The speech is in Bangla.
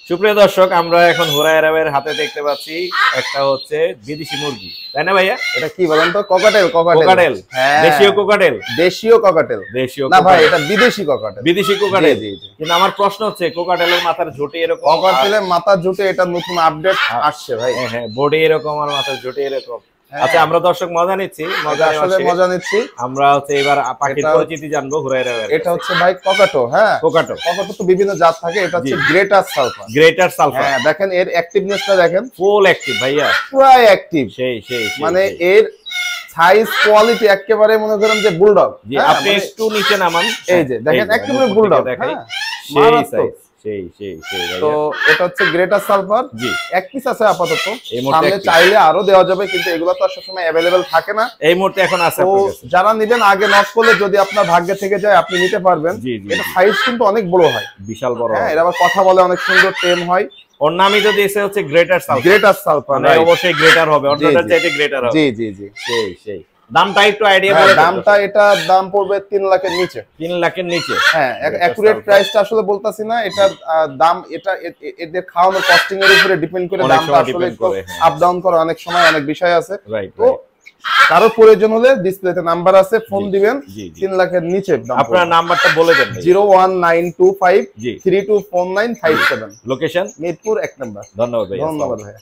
সুপ্রিয় দর্শক, আমরা এখন হুরায়রা ভাইয়ের হাতে দেখতে পাচ্ছি একটা হচ্ছে বিদেশি মুরগি, তাই না ভাইয়া? এটা কি বলেন তো? ককাটেল। কোকাটেল, হ্যাঁ, দেশীয় কোকাটেল। দেশীয় ককাটেল না ভাই, এটা বিদেশি ককাটেল। বিদেশি কোকাটেল। জি, জি। কিন্তু আমার প্রশ্ন হচ্ছে, কোকাটেলের মাথার ঝুঁটি এরকম, ককাটেলের মাথার ঝুঁটে এটা নতুন আপডেট আসছে ভাই। হ্যাঁ হ্যাঁ, বডি এরকম আর মাথার ঝুঁটি এরকম। আচ্ছা, আমরা দর্শক মজা নিচ্ছি, মজা নিচ্ছি। আমরা হচ্ছে এবার পাখির পরিচিতি জানবো হুরায়রা ভাইয়ের। এটা হচ্ছে ভাই ককাটো। হ্যাঁ, কোকাটো তো বিভিন্ন জাত থাকে। এটা হচ্ছে গ্রেটার সালফার। Greater sulphur. হ্যাঁ, দেখেন এর অ্যাক্টিভনেসটা দেখেন, ফুল অ্যাক্টিভ ভাইয়া, পুরো অ্যাক্টিভ। সেই সেই মানে এর সাইজ কোয়ালিটি একেবারে মনে করেন যে বুলডগ। জি, আপনি একটু নিচে নামান, এই যে দেখেন একেবারে বুলডগ। হ্যাঁ, সেই সাইজ, সেই সেই সেই তো এটা হচ্ছে গ্রেটার সালফার। জি, এক পিস আছে আপাতত, এই মুহূর্তে সামনে চাইলে আরো দেওয়া যাবে, কিন্তু এগুলো তো সবসময় অ্যাভেলেবেল থাকে না। এই মুহূর্তে এখন আছে তো আপনার কাছে। যারা নেবেন আগে নক করলে যদি আপনার ভাগ্যে থেকে যায় আপনি নিতে পারবেন। জি জি, এটা সাইজ কিন্তু অনেক বড় হয়, বিশাল বড়। হ্যাঁ, এর আবার কথা বলে অনেক সুন্দর, টেম হয়। ওর নামই তো দিয়েছে হচ্ছে গ্রেটার সালফার। গ্রেটার সালফার, মানে অবশ্যই গ্রেটার হবে, অন্যটার চাইতে গ্রেটার হবে। জি জি জি। সেই সেই। দামটা একটু আইডিয়া হ্যাঁ, বলে। দামটা এটা দাম পড়বে 3 লাখের নিচে। 3 লাখের নিচে। হ্যাঁ, একুরেট প্রাইসটা আসলে বলতাছি না। এটা দাম এটা এদের খাওয়ানোর কস্টিং এর উপরে ডিপেন্ড করে দামটা আসলে আপ ডাউন করে, অনেক সময় অনেক বিষয় আছে। রাইট। তো কারো প্রয়োজন হলে ডিসপ্লেতে নাম্বার আছে, ফোন দিবেন। 3 লাখের নিচে দাম। আপনার নাম্বারটা বলে দেন। 01925 জি, 324957। Location Mirpur 1 number. ধন্যবাদ ভাই। ধন্যবাদ ভাই।